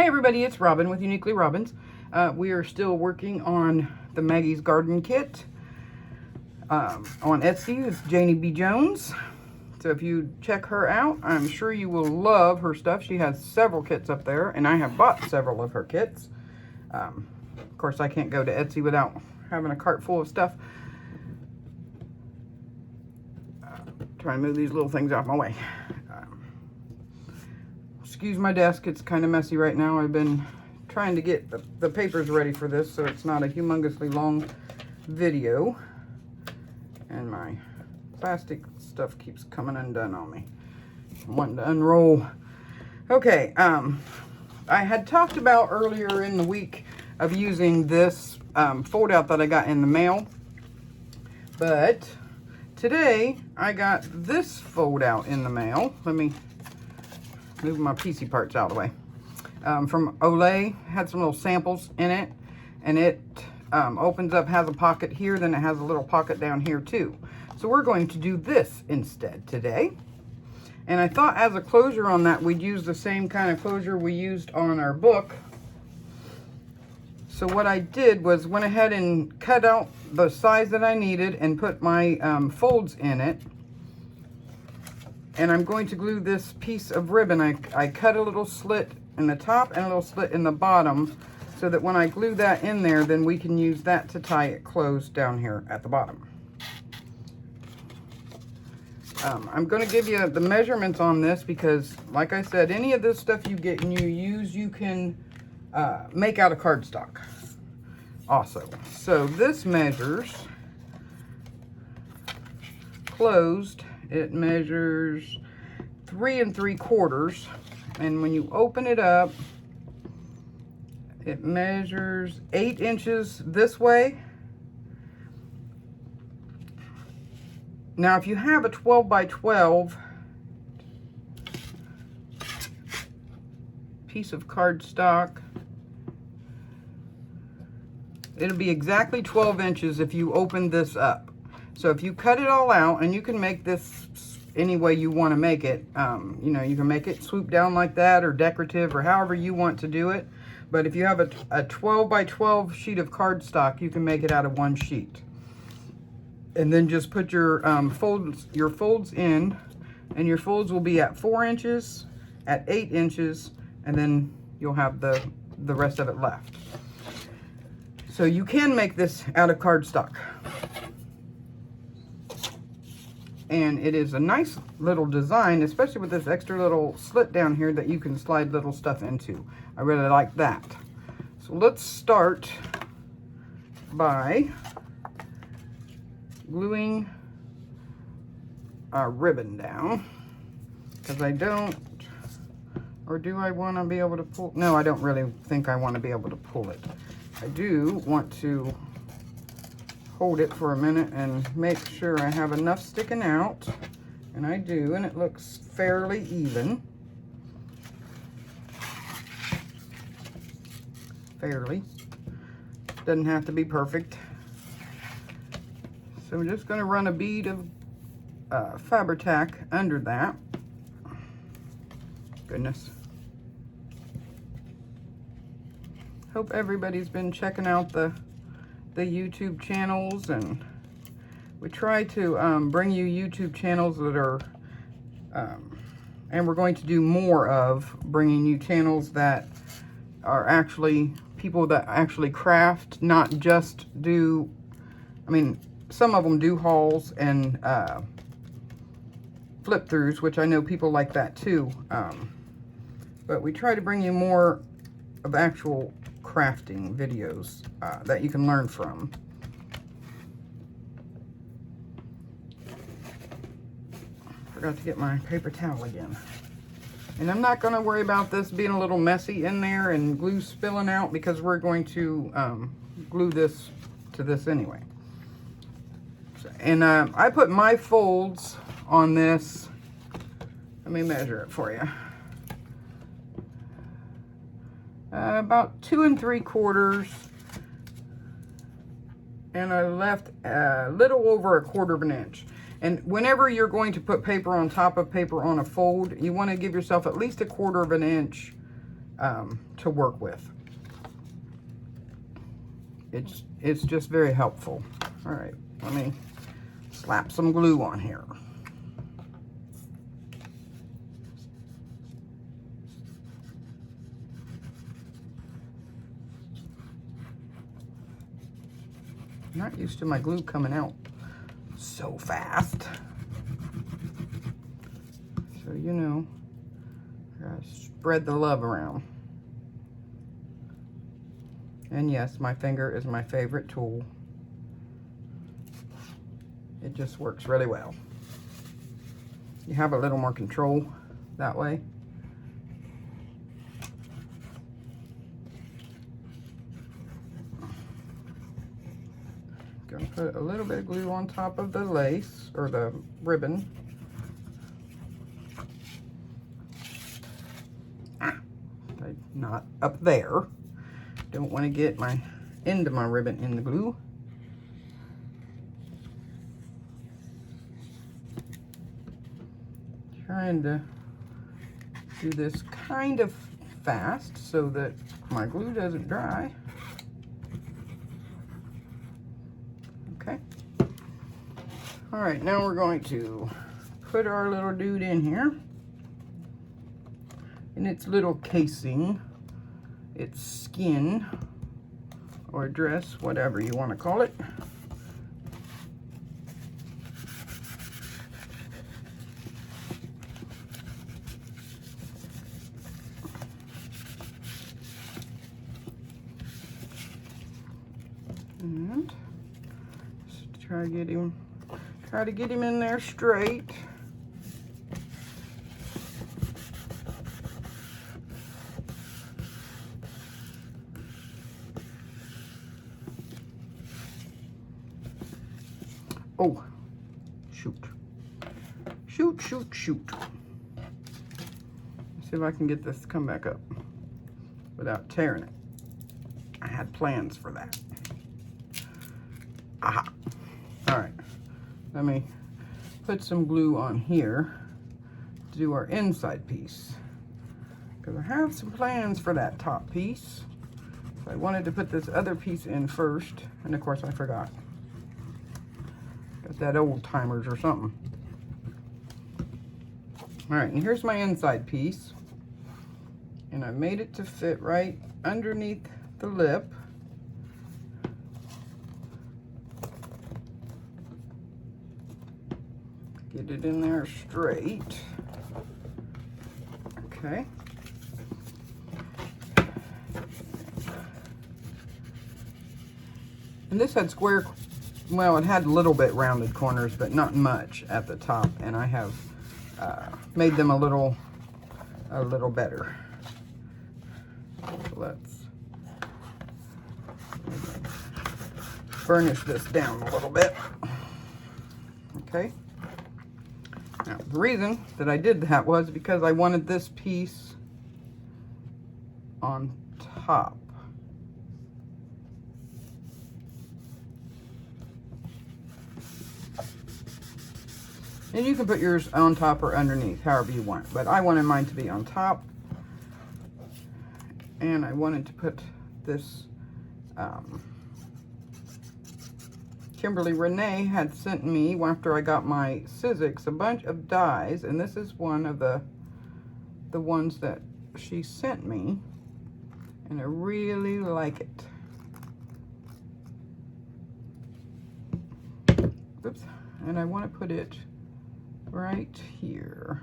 Hi everybody, it's Robin with Uniquely Robins. We are still working on the Maggie's Garden Kit. On Etsy, it's Janie B. Jones. So if you check her out, I'm sure you will love her stuff. She has several kits up there, and I have bought several of her kits. Of course, I can't go to Etsy without having a cart full of stuff. Try and move these little things out my way. Excuse my desk, it's kind of messy right now. I've been trying to get the papers ready for this so it's not a humongously long video. And my plastic stuff keeps coming undone on me. I'm wanting to unroll. Okay, I had talked about earlier in the week of using this fold out that I got in the mail. But today I got this fold out in the mail. Let me move my PC parts out of the way. From Olay, had some little samples in it, and it opens up, has a pocket here, then it has a little pocket down here too. So we're going to do this instead today. And I thought as a closure on that, we'd use the same kind of closure we used on our book. So what I did was went ahead and cut out the size that I needed and put my folds in it. And I'm going to glue this piece of ribbon. I cut a little slit in the top and a little slit in the bottom so that when I glue that in there, then we can use that to tie it closed down here at the bottom. I'm going to give you the measurements on this because, like I said, any of this stuff you get and you use, you can make out of cardstock also. So this measures closed. It measures 3 3/4, and when you open it up, it measures 8 inches this way. Now, if you have a 12 by 12 piece of cardstock, it'll be exactly 12 inches if you open this up. So if you cut it all out, and you can make this any way you want to make it, you know, you can make it swoop down like that or decorative or however you want to do it. But if you have a 12 by 12 sheet of cardstock, you can make it out of one sheet. And then just put your folds in, and your folds will be at 4 inches, at 8 inches, and then you'll have the rest of it left. So you can make this out of cardstock. And it is a nice little design, especially with this extra little slit down here that you can slide little stuff into. I really like that. So let's start by gluing our ribbon down, because I don't, or do I want to be able to pull? No, I don't really think I want to be able to pull it. I do want to hold it for a minute and make sure I have enough sticking out, and I do, and it looks fairly even. Fairly. Doesn't have to be perfect. So we're just going to run a bead of Fabri-Tac under that. Goodness. Hope everybody's been checking out the YouTube channels, and we try to bring you YouTube channels that are, and we're going to do more of bringing you channels that are actually people that actually craft, not just do, I mean, some of them do hauls and flip throughs, which I know people like that too, but we try to bring you more of actual crafting videos that you can learn from. Forgot to get my paper towel again. And I'm not going to worry about this being a little messy in there and glue spilling out, because we're going to glue this to this anyway. And I put my folds on this. Let me measure it for you. About 2 3/4, and I left a little over 1/4 of an inch. And whenever you're going to put paper on top of paper on a fold, you want to give yourself at least 1/4 of an inch to work with. It's just very helpful. All right, let me slap some glue on here. I'm not used to my glue coming out so fast. So, you know, gotta spread the love around. And yes, my finger is my favorite tool. It just works really well. You have a little more control that way. Gonna put a little bit of glue on top of the lace or the ribbon. Not up there. Don't want to get my end of my ribbon in the glue. Trying to do this kind of fast so that my glue doesn't dry. Okay. All right, now we're going to put our little dude in here. In its little casing, its skin or dress, whatever you want to call it. And just try to get him in there straight. Oh, shoot. Shoot, shoot, shoot. Let's see if I can get this to come back up without tearing it. I had plans for that. Aha. All right. Let me put some glue on here to do our inside piece. Because I have some plans for that top piece. So I wanted to put this other piece in first. And of course I forgot. Got that old timers or something. All right, and here's my inside piece. And I made it to fit right underneath the lip. Get it in there straight. Okay. And this had square, well, it had a little bit rounded corners, but not much at the top. And I have made them a little better. So let's burnish this down a little bit. Okay. Now, the reason that I did that was because I wanted this piece on top. And you can put yours on top or underneath, however you want. But I wanted mine to be on top. And I wanted to put this, Kimberly Renee had sent me, after I got my Sizzix, a bunch of dies. And this is one of the ones that she sent me. And I really like it. Oops. And I want to put it right here.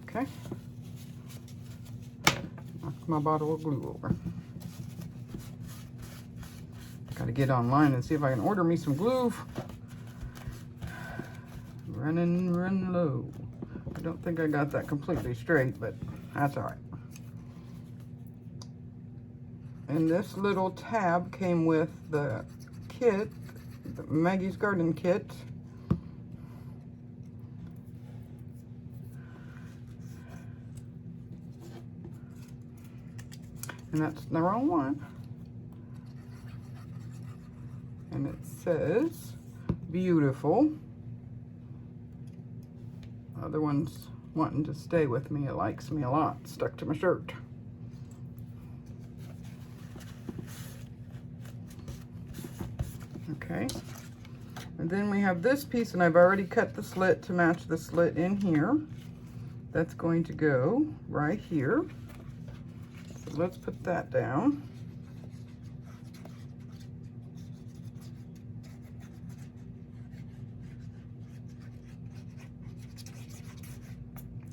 Okay. Knock my bottle of glue over. Gotta get online and see if I can order me some glue. Running low. I don't think I got that completely straight, but that's all right. And this little tab came with the kit, the Maggie's Garden kit. And that's the wrong one. And it says, beautiful. Other one's wanting to stay with me. It likes me a lot. Stuck to my shirt. Okay. And then we have this piece, and I've already cut the slit to match the slit in here. That's going to go right here. So let's put that down.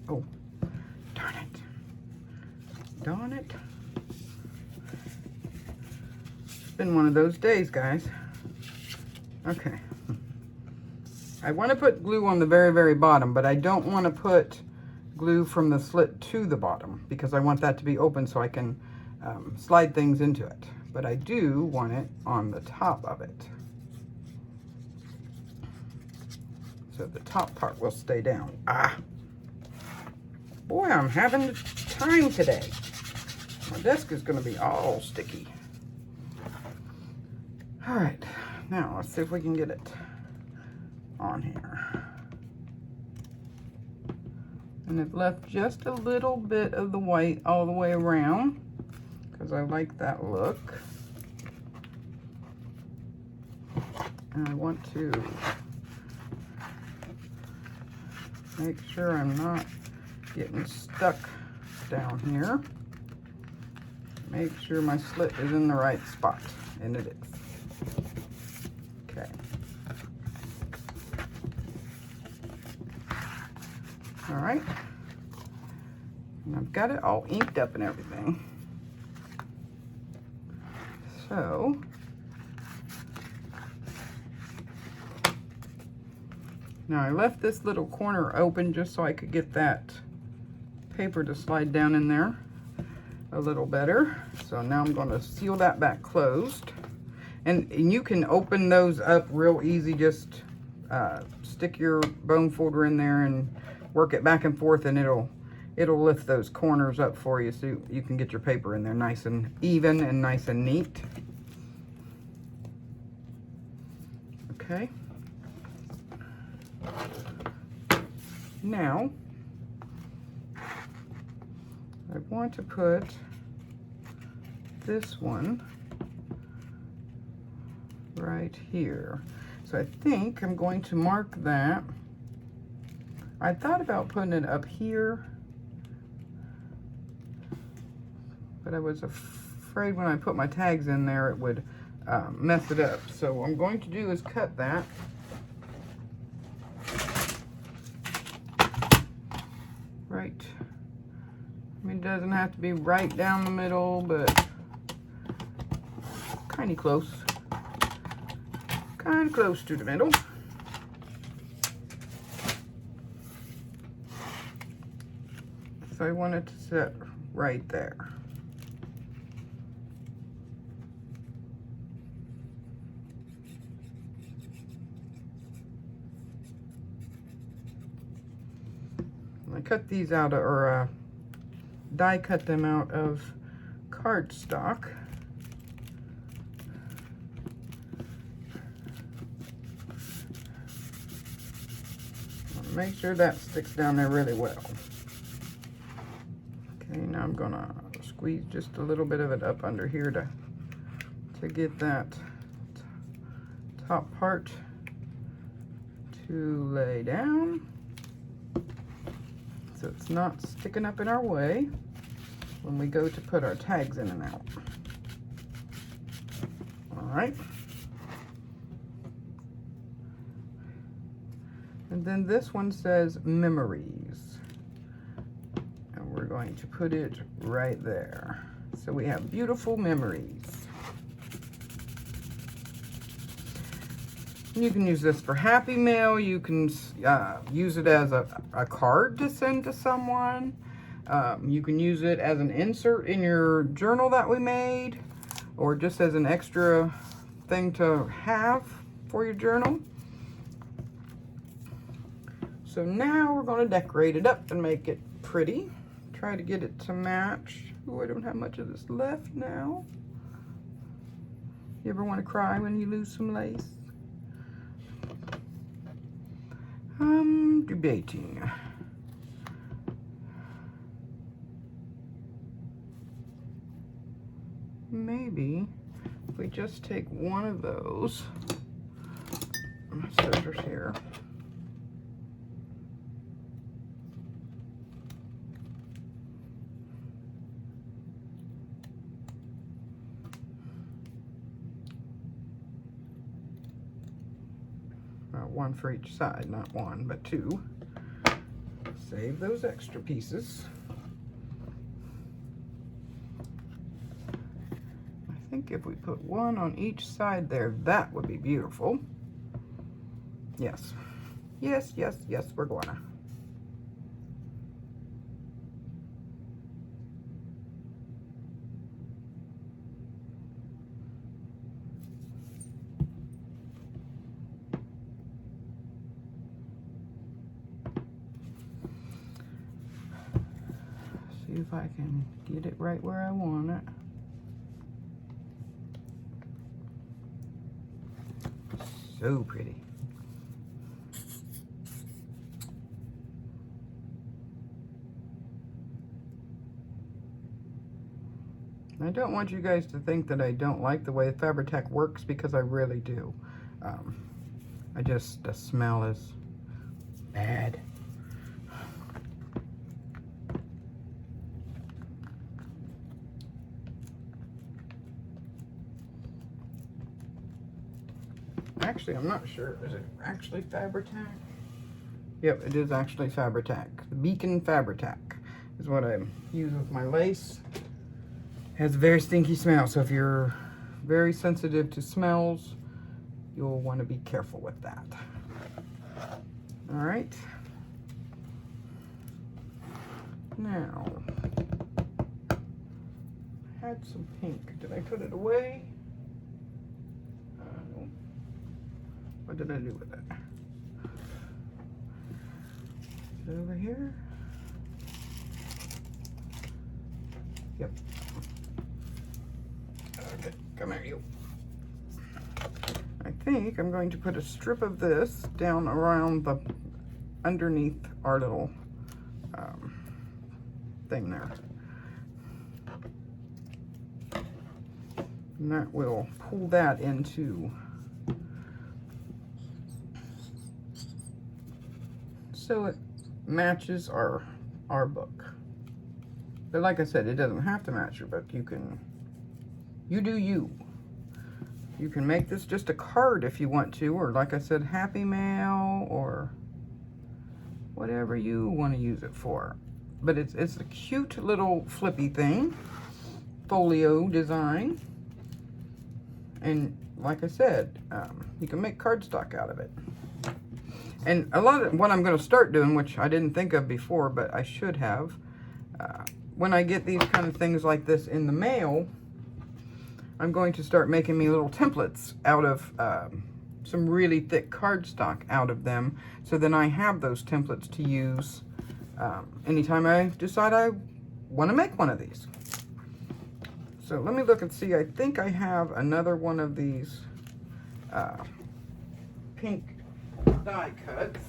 Oh, darn it. Darn it. It's been one of those days, guys. Okay. I want to put glue on the very, very bottom, but I don't want to put glue from the slit to the bottom because I want that to be open so I can slide things into it. But I do want it on the top of it. So the top part will stay down. Ah! Boy, I'm having time today. My desk is going to be all sticky. All right, now let's see if we can get it on here. And I've left just a little bit of the white all the way around because I like that look. And I want to make sure I'm not getting stuck down here. Make sure my slit is in the right spot, and it is. Okay. All right. And I've got it all inked up and everything. So now I left this little corner open just so I could get that paper to slide down in there a little better. So now I'm going to seal that back closed. And you can open those up real easy. Just stick your bone folder in there and work it back and forth, and it'll lift those corners up for you so you can get your paper in there nice and even and nice and neat. Okay. Now I want to put this one right here. So I think I'm going to mark that. I thought about putting it up here, but I was afraid when I put my tags in there it would mess it up. So what I'm going to do is cut that. Right. I mean, it doesn't have to be right down the middle, but kind of close. Kind of close to the middle. So I want it to sit right there. I cut these out, or die cut them out of cardstock. Make sure that sticks down there really well. Okay, now I'm gonna squeeze just a little bit of it up under here to get that top part to lay down, so it's not sticking up in our way when we go to put our tags in and out. All right. And then this one says memories. And we're going to put it right there. So we have beautiful memories. You can use this for Happy Mail. You can use it as a card to send to someone. You can use it as an insert in your journal that we made, or just as an extra thing to have for your journal. So now we're going to decorate it up and make it pretty. Try to get it to match. Oh, I don't have much of this left now. You ever want to cry when you lose some lace? I'm debating. Maybe if we just take one of those, my scissors here, one for each side, not one, but two. Save those extra pieces. I think if we put one on each side there, that would be beautiful. Yes. Yes, yes, yes, we're gonna. See if I can get it right where I want it. So pretty. I don't want you guys to think that I don't like the way Fabri-Tac works, because I really do. The smell is bad. Actually, I'm not sure. Is it actually Fabri-Tac? Yep, it is actually Fabri-Tac. The Beacon Fabri-Tac is what I use with my lace. Has a very stinky smell, so if you're very sensitive to smells, you'll want to be careful with that. All right. Now, I had some pink. Did I put it away? What did I do with it? Is it over here? Yep. Okay, come here, you. I think I'm going to put a strip of this down around the underneath our little thing there. And that will pull that into, so it matches our book. But like I said, it doesn't have to match your book. You do you. You can make this just a card if you want to, or like I said, Happy Mail, or whatever you want to use it for. But it's a cute little flippy thing, folio design. And like I said, you can make cardstock out of it. And a lot of what I'm going to start doing, which I didn't think of before, but I should have, when I get these kind of things like this in the mail, I'm going to start making me little templates out of some really thick cardstock out of them. So then I have those templates to use anytime I decide I want to make one of these. So let me look and see. I think I have another one of these pink die cuts.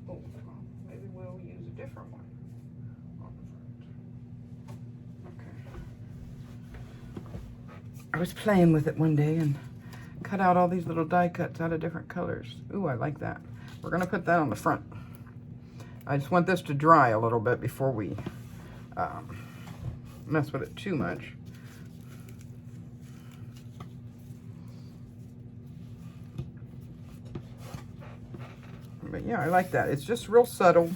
Oh, maybe we'll use a different one on the front. Okay. I was playing with it one day and cut out all these little die cuts out of different colors. Ooh, I like that. We're gonna put that on the front. I just want this to dry a little bit before we mess with it too much. But yeah, I like that. It's just real subtle.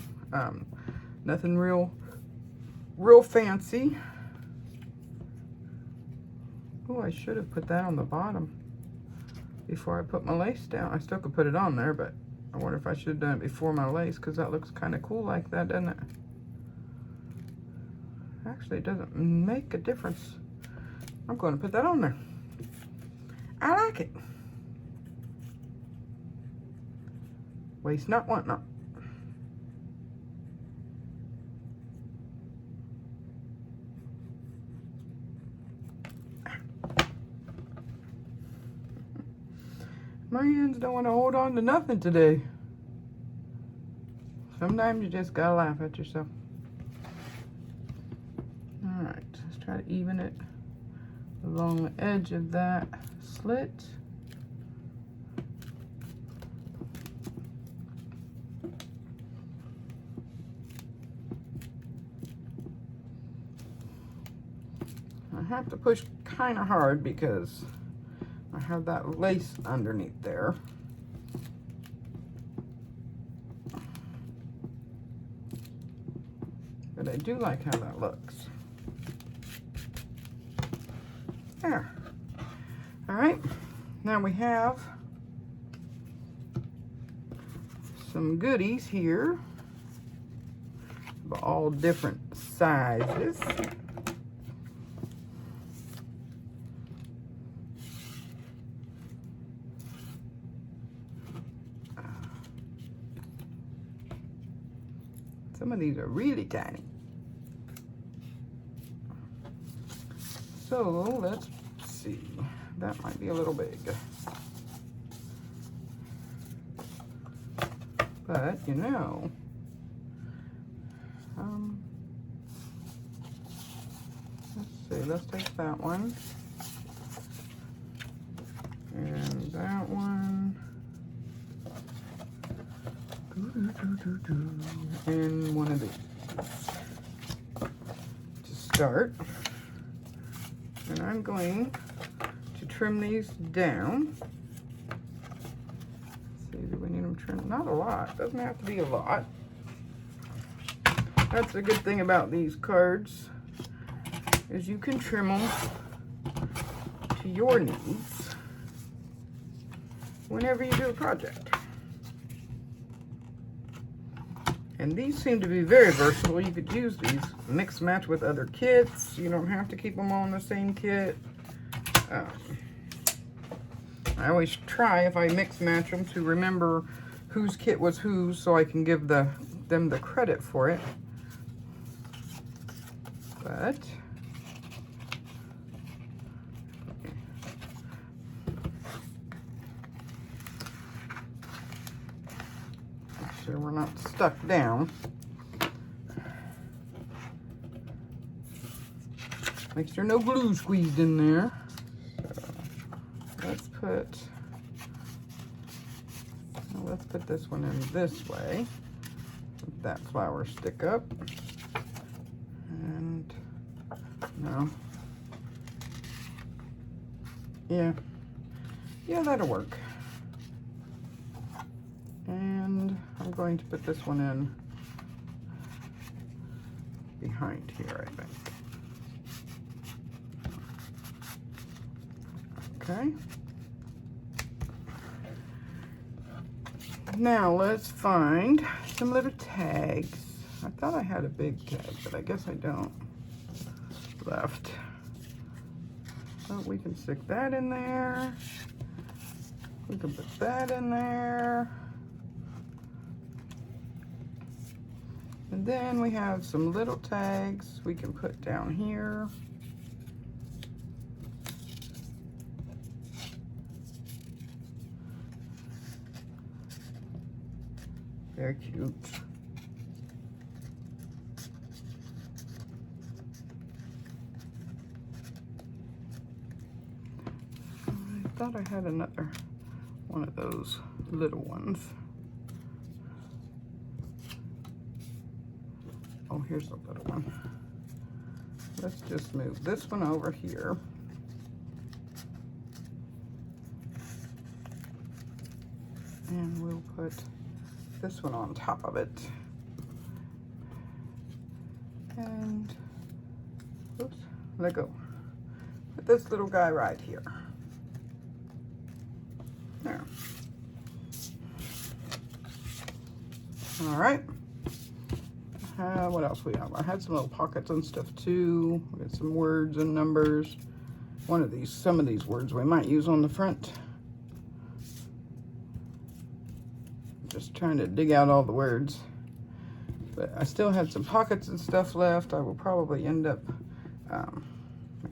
Nothing real fancy. Oh, I should have put that on the bottom before I put my lace down. I still could put it on there, but I wonder if I should have done it before my lace, because that looks kind of cool like that, doesn't it? Actually, it doesn't make a difference. I'm going to put that on there. I like it. Waste not, want not. My hands don't want to hold on to nothing today. Sometimes you just gotta laugh at yourself. Alright, let's try to even it along the edge of that slit. I have to push kind of hard because I have that lace underneath there. But I do like how that looks. There. All right, now we have some goodies here of all different sizes. Some of these are really tiny. So let's see. That might be a little big. But you know, let's see, let's take that one. And that one. And one of these to start. And I'm going to trim these down. Let's see, do we need them trimmed? Not a lot. Doesn't have to be a lot. That's the good thing about these cards, is you can trim them to your needs whenever you do a project. And these seem to be very versatile. You could use these, mix match with other kits. You don't have to keep them all in the same kit. I always try, if I mix match them, to remember whose kit was whose so I can give them the credit for it. But make sure we're not stuck down. Make sure no glue squeezed in there. So let's put this one in this way. Let that flower stick up. And no. Yeah, that'll work. And I'm going to put this one in behind here, I think. Okay. Now let's find some little tags. I thought I had a big tag, but I guess I don't. Left. So we can stick that in there. We can put that in there. And then we have some little tags we can put down here. They're cute. I thought I had another one of those little ones. Oh, here's the little one. Let's just move this one over here. And we'll put this one on top of it. And, oops, let go. Put this little guy right here. There. All right. What else we have? I had some little pockets and stuff too. We got some words and numbers. Some of these words we might use on the front. Just trying to dig out all the words. But I still had some pockets and stuff left. I will probably end up, I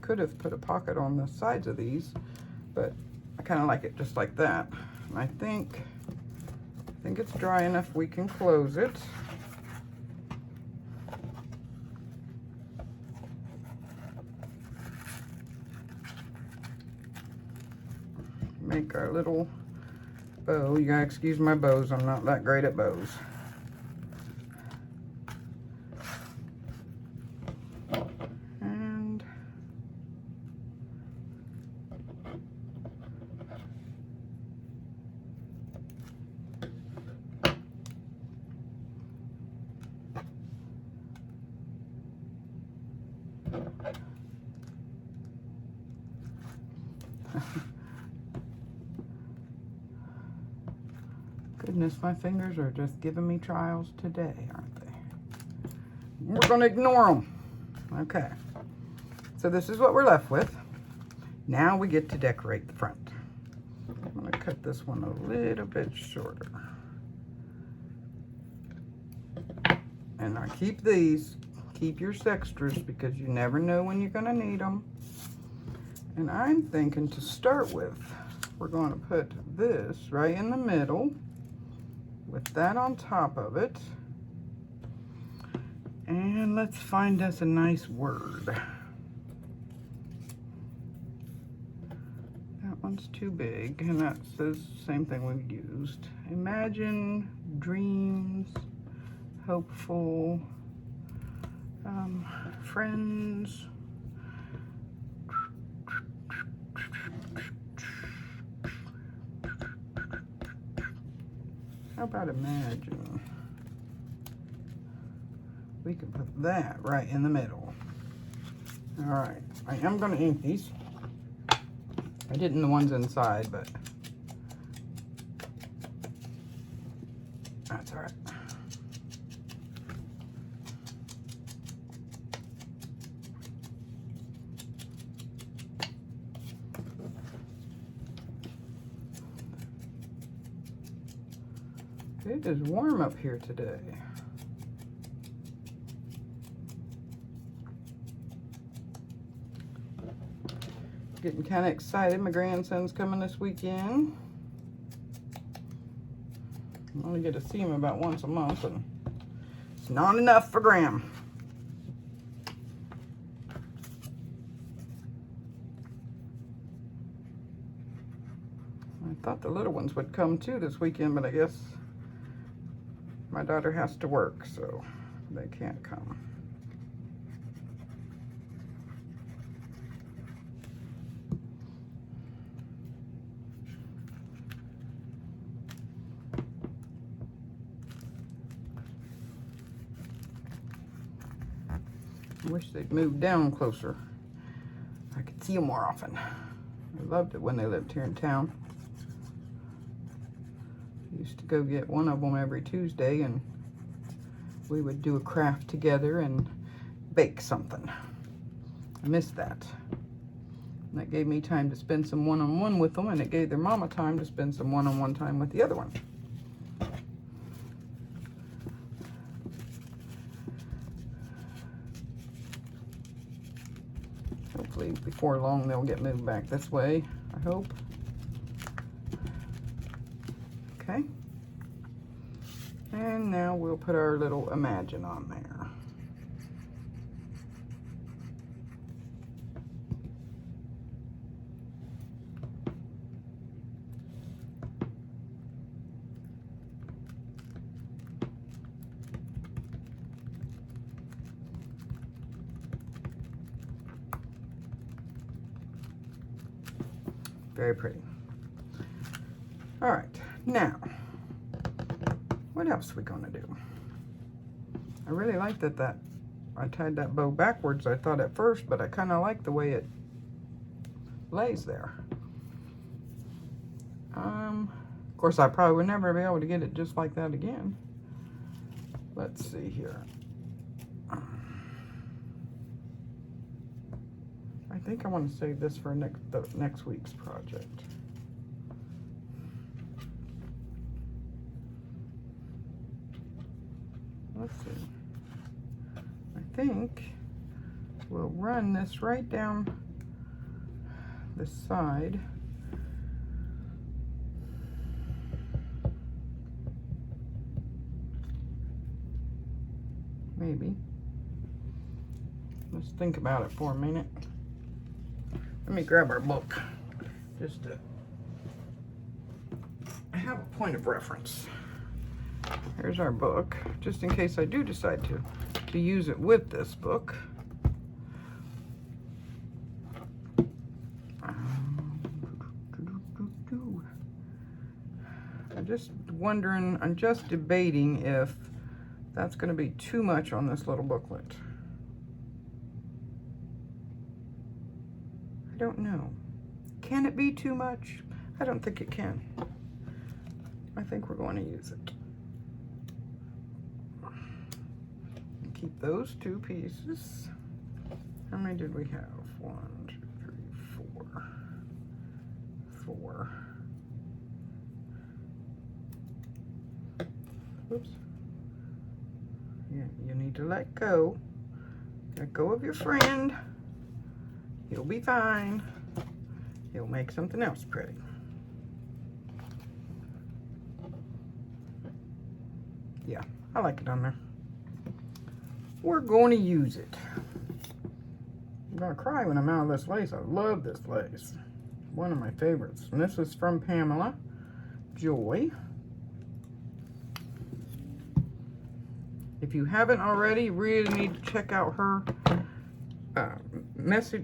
could have put a pocket on the sides of these, but I kind of like it just like that. And I think it's dry enough we can close it. Make our little bow. You gotta excuse my bows, I'm not that great at bows. And goodness, my fingers are just giving me trials today, aren't they? We're gonna ignore them. Okay, so this is what we're left with. Now we get to decorate the front. I'm gonna cut this one a little bit shorter. And I keep these, keep your extras because you never know when you're gonna need them. And I'm thinking to start with, we're gonna put this right in the middle with that on top of it. And let's find us a nice word. That one's too big, and that says the same thing we've used. Imagine, dreams, hopeful, friends. How about imagine? We can put that right in the middle. All right, I am gonna ink these. I didn't the ones inside, but that's all right. It is warm up here today. Getting kind of excited. My grandson's coming this weekend. I only get to see him about once a month, and it's not enough for Graham. I thought the little ones would come too this weekend, but I guess my daughter has to work, so they can't come. I wish they'd moved down closer. I could see them more often. I loved it when they lived here in town. I used to go get one of them every Tuesday, and we would do a craft together and bake something. I miss that. And that gave me time to spend some one-on-one with them, and it gave their mama time to spend some one-on-one time with the other one. Hopefully before long they'll get moved back this way, I hope. Okay. And now we'll put our little Imagine on there. Very pretty. All right, now, what else are we gonna do? I really like that I tied that bow backwards, I thought at first, but I kind of like the way it lays there. Of course, I probably would never be able to get it just like that again. Let's see here. I think I want to save this for next week's project. Let's see. I think we'll run this right down this side. maybe. Let's think about it for a minute. Let me grab our book just to have a point of reference. Here's our book, just in case I do decide to use it with this book. I'm just debating if that's going to be too much on this little booklet. I don't know. Can it be too much? I don't think it can. I think we're going to use it. Keep those two pieces. How many did we have? 1, 2, 3, 4. 4. Oops. Yeah, you need to let go. Let go of your friend. He'll be fine. He'll make something else pretty. Yeah, I like it on there. We're going to use it. I'm going to cry when I'm out of this lace. I love this lace. One of my favorites. And this is from Pamela Joy. If you haven't already, you really need to check out her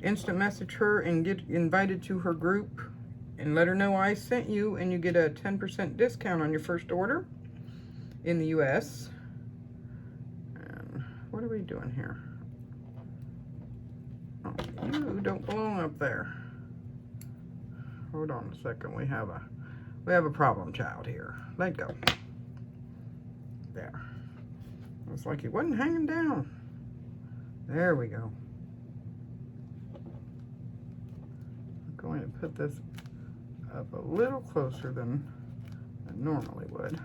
instant message her and get invited to her group and let her know I sent you, and you get a 10% discount on your first order in the US. And what are we doing here? Oh, you don't belong up there. Hold on a second. We have a problem child here. Let go. There. It's like he wasn't hanging down. There we go. I'm going to put this up a little closer than I normally would.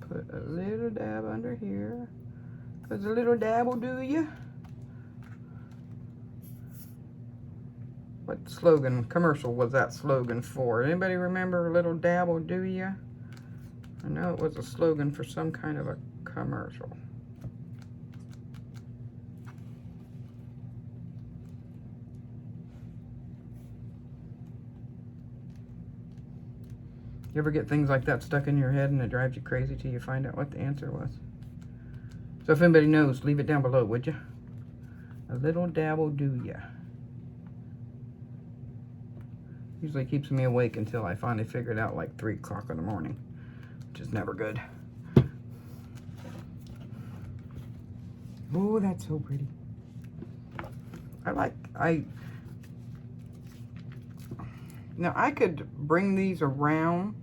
Put a little dab under here. Because a little dab will do you. What slogan, commercial was that slogan for? Anybody remember a little dab will do ya? I know it was a slogan for some kind of a commercial. You ever get things like that stuck in your head and it drives you crazy till you find out what the answer was? So if anybody knows, leave it down below, would you? A little dab will do ya. Usually keeps me awake until I finally figure it out, like 3 o'clock in the morning, which is never good. Oh, that's so pretty. Now I could bring these around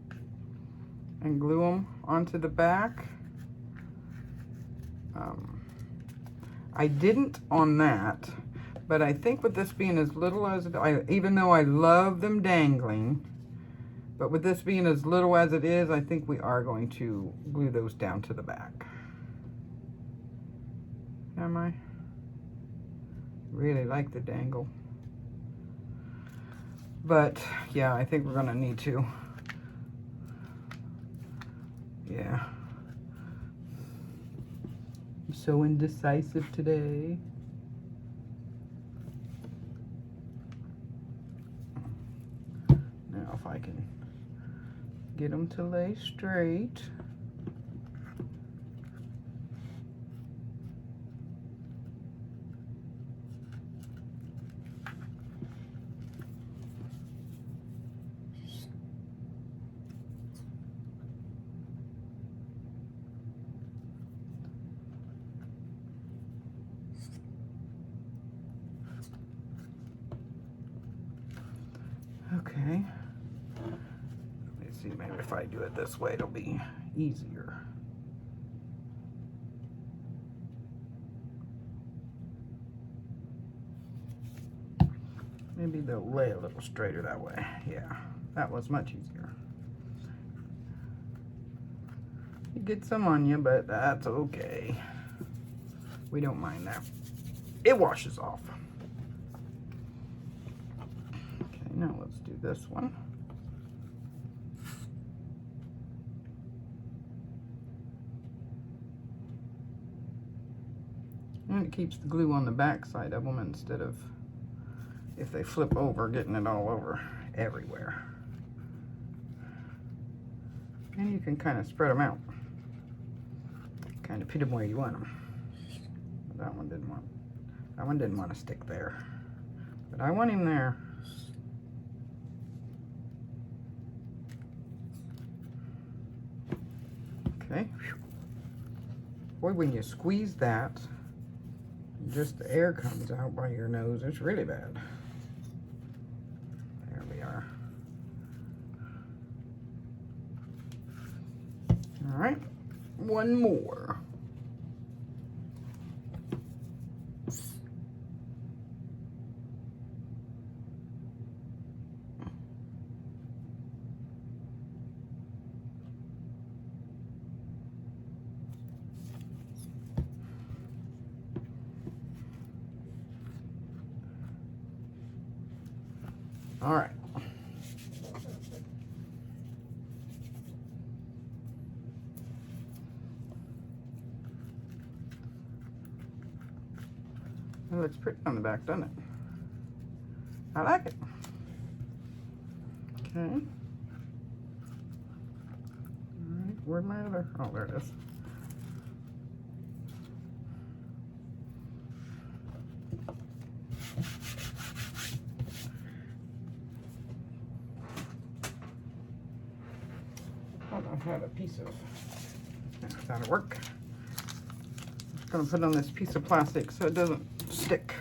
and glue them onto the back. I didn't on that. But I think with this being as little as even though I love them dangling, but with this being as little as it is, I think we are going to glue those down to the back. Am I? Really like the dangle. But yeah, I think we're gonna need to. Yeah. I'm so indecisive today. If I can get them to lay straight. Okay. See, maybe if I do it this way, it'll be easier. Maybe they'll lay a little straighter that way. Yeah, that was much easier. You get some on you, but that's okay. We don't mind that. It washes off. Okay, now let's do this one. And it keeps the glue on the back side of them instead of, if they flip over, getting it all over everywhere. And you can kind of spread them out. Kind of put them where you want them. That one didn't want to stick there. But I want him there. Okay. Boy, when you squeeze that, just the air comes out by your nose. It's really bad. There we are. All right, one more. All right. It looks pretty on the back, doesn't it? I like it. Okay. All right, where'd my other? Oh, there it is. I had a piece of, that'll work. I'm gonna put on this piece of plastic so it doesn't stick.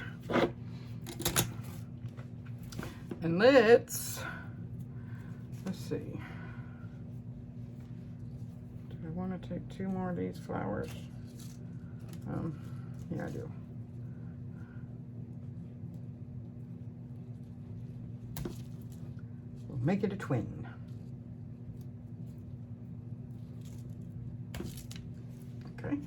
And let's see. Do I want to take 2 more of these flowers? Yeah, I do. We'll make it a twin. Okay.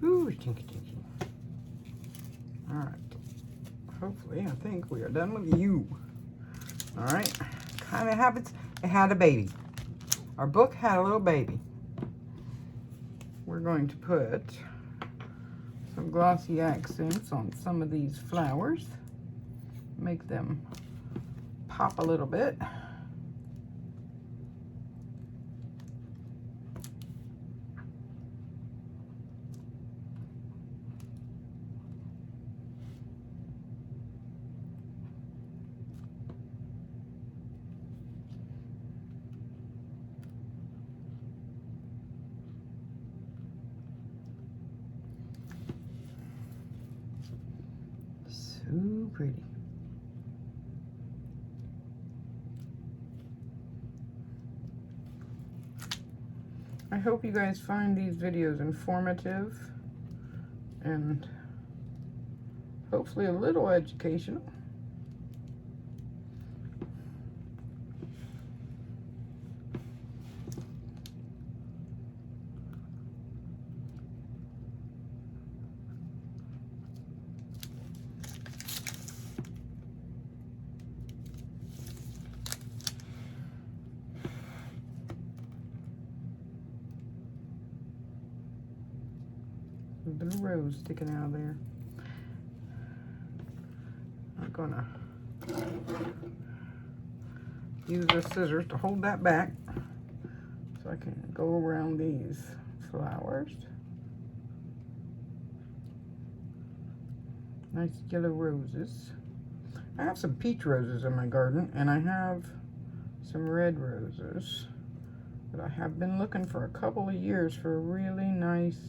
Ooh, tinky tinky. All right. Hopefully, I think we are done with you. All right. Kind of habits. It had a baby. Our book had a little baby. We're going to put some glossy accents on some of these flowers. Make them pop a little bit. So pretty. I hope you guys find these videos informative and hopefully a little educational. Little rose sticking out of there. I'm gonna use the scissors to hold that back so I can go around these flowers. Nice yellow roses. I have some peach roses in my garden and I have some red roses, but I have been looking for a couple of years for a really nice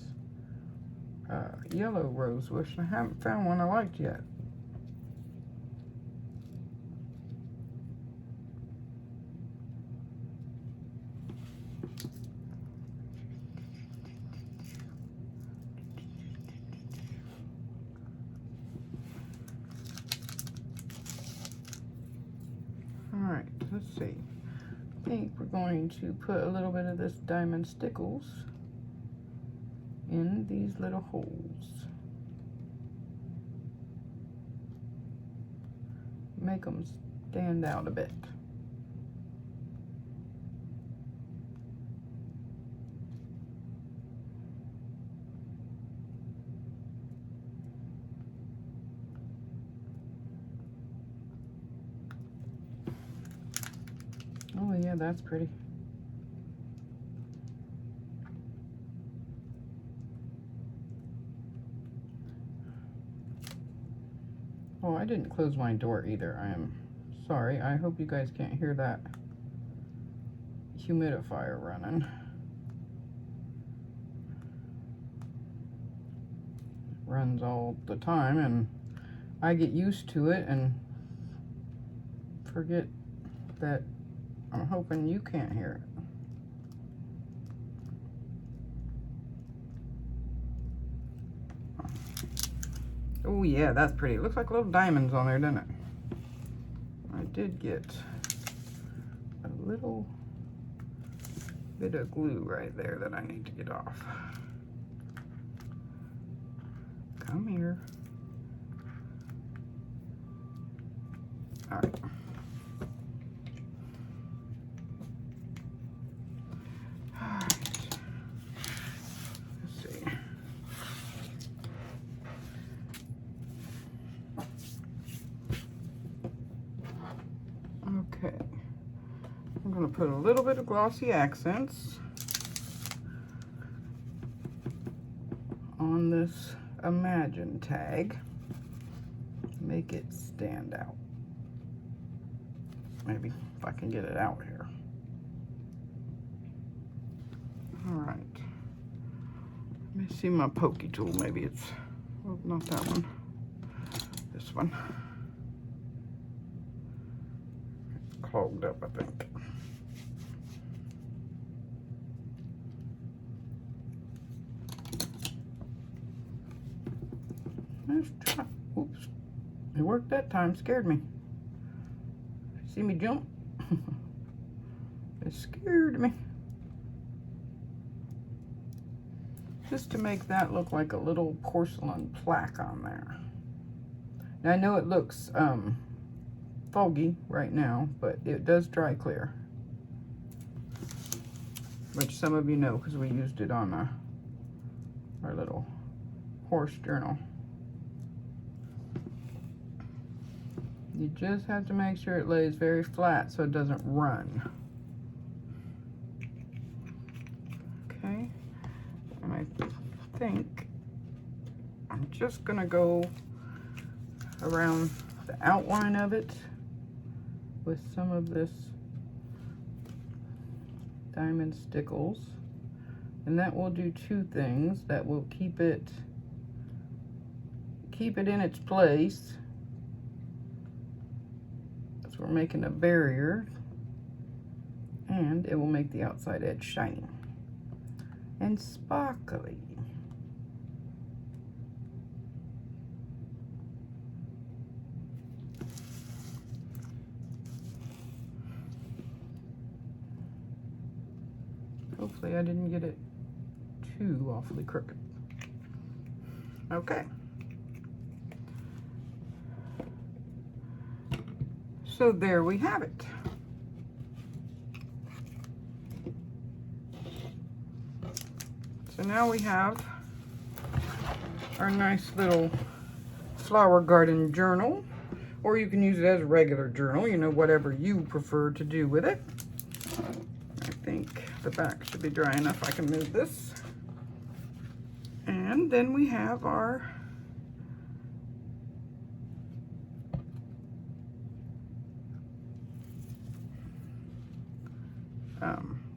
yellow rose bush. I haven't found one I liked yet. let's see. I think we're going to put a little bit of this diamond stickles in these little holes. Make them stand out a bit. Oh yeah, that's pretty. Oh, I didn't close my door either. I am sorry. I hope you guys can't hear that humidifier running. It runs all the time and I get used to it and forget that I'm hoping you can't hear it. Oh yeah, that's pretty. It looks like little diamonds on there, doesn't it? I did get a little bit of glue right there that I need to get off. Come here. All right. Okay, I'm going to put a little bit of glossy accents on this Imagine tag. Make it stand out. Maybe if I can get it out here. All right. Let me see my pokey tool. Maybe it's, well, not that one. This one. Clogged up, I think. Let's try. Oops. It worked that time. Scared me. See me jump? It scared me. Just to make that look like a little porcelain plaque on there. Now I know it looks foggy right now, but it does dry clear, which some of you know because we used it on our little horse journal. You just have to make sure it lays very flat so it doesn't run. Okay, and I think I'm just gonna go around the outline of it with some of this diamond stickles, and that will do two things. That will keep it in its place, as we're making a barrier, and it will make the outside edge shiny and sparkly. Hopefully I didn't get it too awfully crooked. Okay. So there we have it. So now we have our nice little flower garden journal, or you can use it as a regular journal, you know, whatever you prefer to do with it. I think the back should be dry enough. I can move this. And then we have our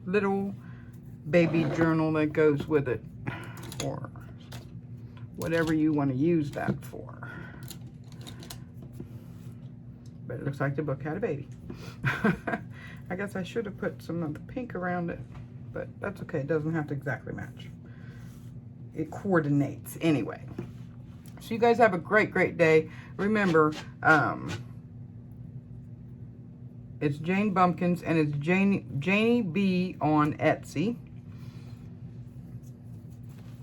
little baby journal that goes with it, or whatever you want to use that for. But it looks like the book had a baby. I guess I should have put some of the pink around it, but that's okay. It doesn't have to exactly match. It coordinates anyway. So you guys have a great, great day. Remember, It's Jane Bumpkins, and it's Janie B on Etsy.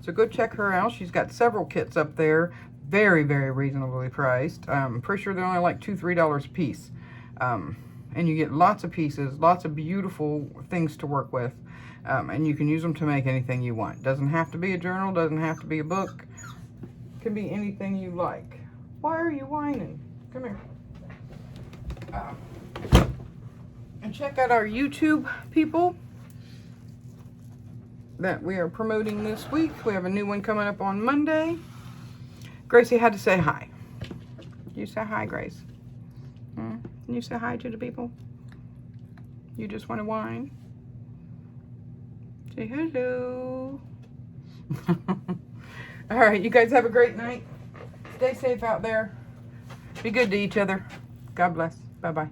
So go check her out. She's got several kits up there. Very, very reasonably priced. I'm pretty sure they're only like $2, $3 a piece. And you get lots of pieces, lots of beautiful things to work with. And you can use them to make anything you want. Doesn't have to be a journal, doesn't have to be a book. Can be anything you like. Why are you whining? Come here. And check out our YouTube people that we are promoting this week. We have a new one coming up on Monday. Gracie had to say hi. You say hi, Grace. Can you say hi to the people? You just want to whine? Say hello. All right, you guys have a great night. Stay safe out there. Be good to each other. God bless. Bye-bye.